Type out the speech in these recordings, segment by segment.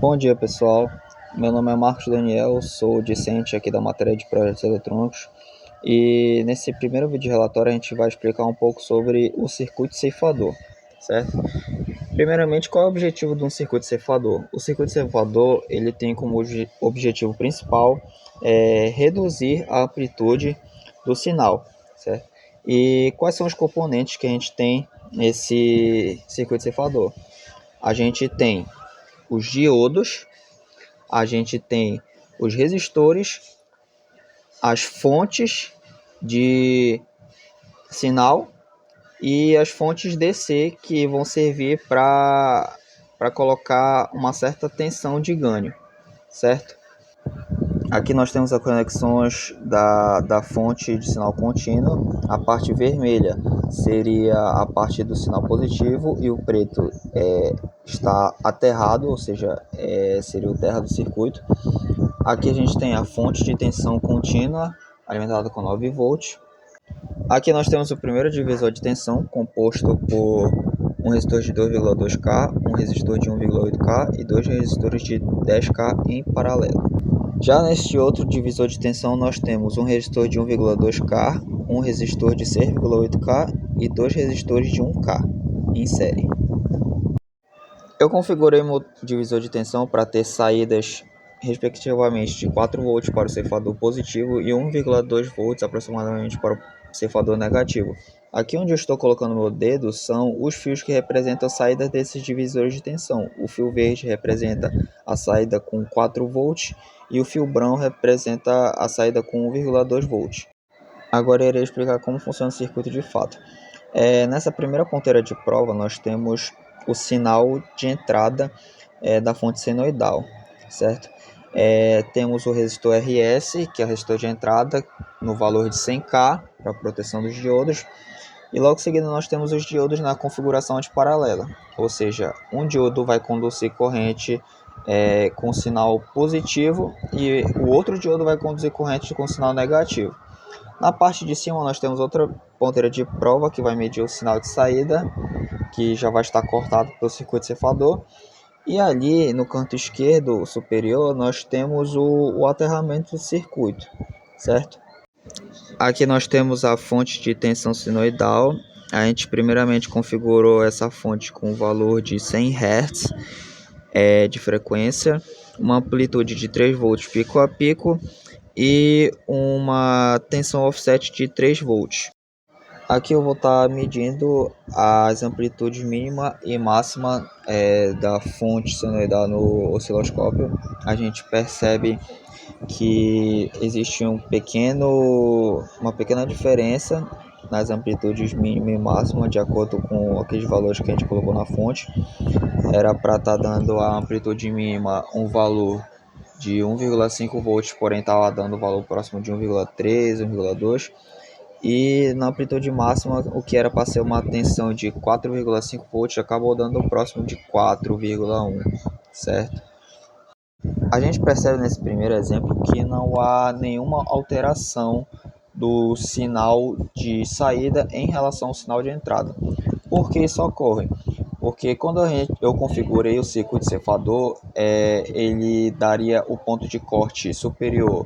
Bom dia, pessoal. Meu nome é Marcos Daniel, sou discente aqui da matéria de projetos eletrônicos e nesse primeiro vídeo relatório a gente vai explicar um pouco sobre o circuito ceifador, certo? Primeiramente, qual é o objetivo de um circuito ceifador? O circuito ceifador ele tem como objetivo principal reduzir a amplitude do sinal, certo? E quais são os componentes que a gente tem nesse circuito ceifador? A gente tem os diodos, a gente tem os resistores, as fontes de sinal e as fontes DC que vão servir para colocar uma certa tensão de ganho, certo? Aqui nós temos as conexões da fonte de sinal contínuo. A parte vermelha seria a parte do sinal positivo e o preto está aterrado, ou seja, seria o terra do circuito. Aqui a gente tem a fonte de tensão contínua, alimentada com 9 volts. Aqui nós temos o primeiro divisor de tensão, composto por um resistor de 2,2K, um resistor de 1,8K e dois resistores de 10K em paralelo. Já neste outro divisor de tensão nós temos um resistor de 1,2K, um resistor de 6,8K e dois resistores de 1K em série. Eu configurei meu divisor de tensão para ter saídas respectivamente de 4 volts para o ceifador positivo e 1,2 volts aproximadamente para o ceifador negativo. Aqui onde eu estou colocando meu dedo são os fios que representam a saída desses divisores de tensão. O fio verde representa a saída com 4 volts e o fio branco representa a saída com 1,2 volts. Agora eu irei explicar como funciona o circuito de fato. Nessa primeira ponteira de prova nós temos o sinal de entrada da fonte senoidal, certo? Temos o resistor RS, que é o resistor de entrada, no valor de 100K, para proteção dos diodos. E logo em seguida nós temos os diodos na configuração antiparalela, ou seja, um diodo vai conduzir corrente com sinal positivo e o outro diodo vai conduzir corrente com sinal negativo. Na parte de cima nós temos outra ponteira de prova que vai medir o sinal de saída, que já vai estar cortado pelo circuito ceifador. E ali no canto esquerdo superior nós temos o aterramento do circuito, certo? Aqui nós temos a fonte de tensão sinoidal. A gente primeiramente configurou essa fonte com o valor de 100 Hz de frequência, uma amplitude de 3 volts pico a pico e uma tensão offset de 3 volts. Aqui eu vou estar medindo as amplitudes mínima e máxima da fonte senoidal no osciloscópio. A gente percebe que existe uma pequena diferença nas amplitudes mínima e máxima de acordo com aqueles valores que a gente colocou na fonte. Era para estar dando a amplitude mínima um valor de 1,5 volts, porém estava dando um valor próximo de 1,3, 1,2. E na amplitude máxima, o que era para ser uma tensão de 4,5 volts acabou dando próximo de 4,1, certo? A gente percebe nesse primeiro exemplo que não há nenhuma alteração do sinal de saída em relação ao sinal de entrada. Por que isso ocorre? Porque quando eu configurei o circuito ceifador, ele daria o ponto de corte superior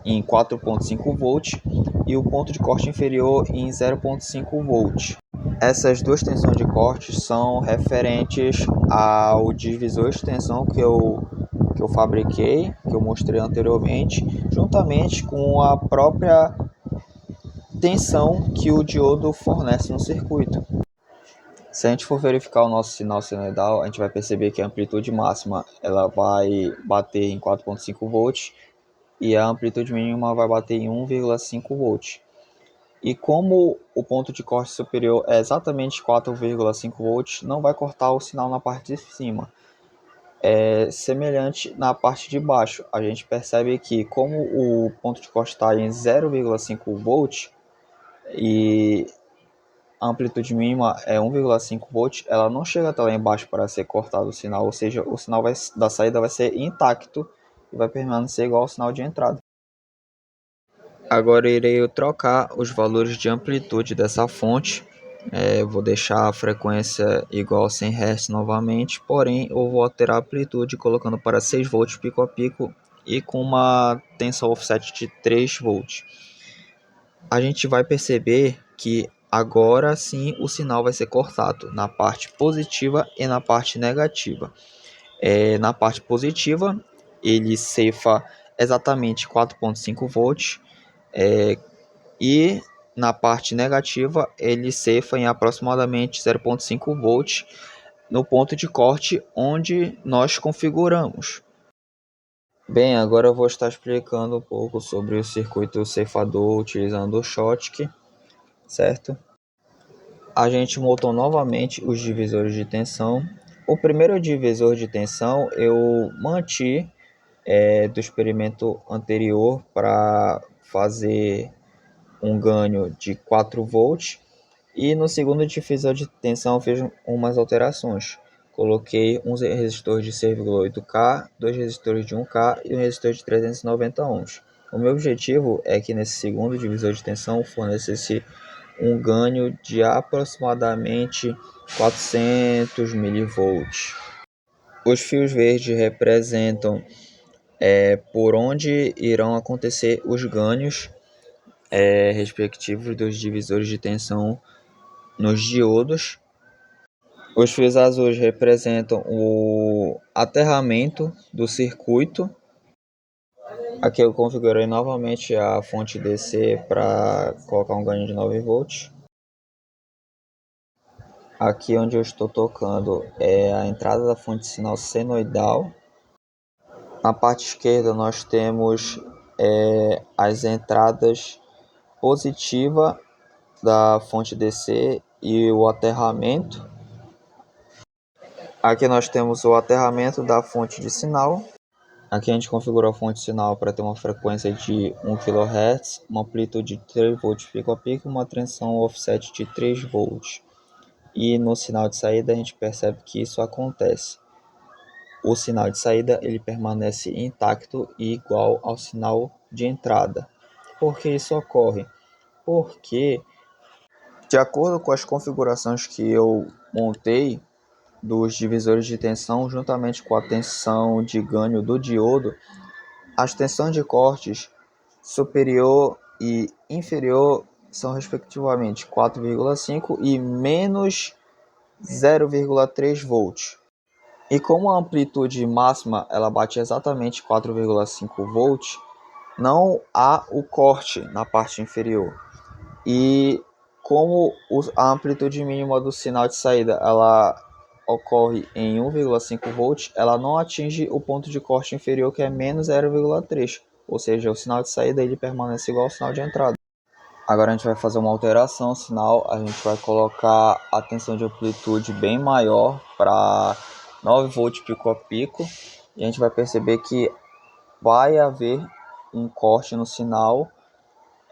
em 4,5 volts e o ponto de corte inferior em 0,5 volts. Essas duas tensões de corte são referentes ao divisor de tensão que eu fabriquei, que eu mostrei anteriormente, juntamente com a própria tensão que o diodo fornece no circuito. Se a gente for verificar o nosso sinal senoidal, a gente vai perceber que a amplitude máxima ela vai bater em 4,5 volts e a amplitude mínima vai bater em 1,5 volts. E como o ponto de corte superior é exatamente 4,5 volts, não vai cortar o sinal na parte de cima. Semelhante na parte de baixo, a gente percebe que como o ponto de corte está em 0,5 volts e a amplitude mínima é 1,5 volts, ela não chega até lá embaixo para ser cortado o sinal, ou seja, o sinal da saída vai ser intacto e vai permanecer igual ao sinal de entrada. Agora irei trocar os valores de amplitude dessa fonte Vou deixar a frequência igual a 100 Hz novamente, porém eu vou alterar a amplitude colocando para 6 volts pico a pico e com uma tensão offset de 3 volts. A gente vai perceber que agora sim o sinal vai ser cortado na parte positiva e na parte negativa. Na parte positiva, ele cefa exatamente 4,5 volts, e na parte negativa, ele cefa em aproximadamente 0,5 volts no ponto de corte onde nós configuramos. Bem, agora eu vou estar explicando um pouco sobre o circuito ceifador utilizando o Schottky, certo? A gente montou novamente os divisores de tensão. O primeiro divisor de tensão eu mantive do experimento anterior para fazer um ganho de 4 volts, e no segundo divisor de tensão eu fiz umas alterações. Coloquei um resistor de 6,8K, dois resistores de 1K e um resistor de 390 ohms. O meu objetivo é que nesse segundo divisor de tensão fornecesse um ganho de aproximadamente 400 milivolts. Os fios verdes representam por onde irão acontecer os ganhos respectivos dos divisores de tensão nos diodos. Os fios azuis representam o aterramento do circuito. Aqui eu configurei novamente a fonte DC para colocar um ganho de 9 volts. Aqui onde eu estou tocando é a entrada da fonte de sinal senoidal. Na parte esquerda nós temos as entradas positiva da fonte DC e o aterramento. Aqui nós temos o aterramento da fonte de sinal. Aqui a gente configurou a fonte de sinal para ter uma frequência de 1 kHz, uma amplitude de 3 volts pico a pico e uma tensão offset de 3 volts. E no sinal de saída a gente percebe que isso acontece. O sinal de saída ele permanece intacto e igual ao sinal de entrada. Por que isso ocorre? Porque, de acordo com as configurações que eu montei dos divisores de tensão, juntamente com a tensão de ganho do diodo, as tensões de cortes superior e inferior são respectivamente 4,5 e menos 0,3 volts. E como a amplitude máxima ela bate exatamente 4,5 volts, não há o corte na parte inferior. E como a amplitude mínima do sinal de saída ela ocorre em 1,5 volts, ela não atinge o ponto de corte inferior, que é menos 0,3, ou seja, o sinal de saída ele permanece igual ao sinal de entrada. Agora a gente vai fazer uma alteração no sinal, a gente vai colocar a tensão de amplitude bem maior para 9 volts pico a pico, e a gente vai perceber que vai haver um corte no sinal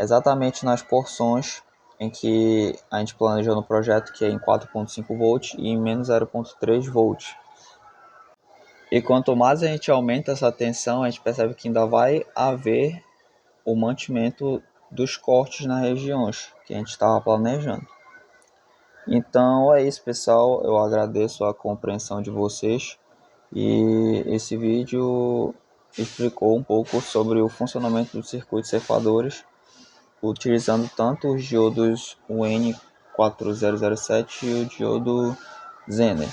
exatamente nas porções em que a gente planejou no projeto, que é em 4,5 volts e em menos 0,3 volts. E quanto mais a gente aumenta essa tensão, a gente percebe que ainda vai haver o mantimento dos cortes nas regiões que a gente estava planejando. Então é isso, pessoal, eu agradeço a compreensão de vocês, e esse vídeo explicou um pouco sobre o funcionamento dos circuitos ceifadores utilizando tanto os diodos UN4007 e o diodo Zener.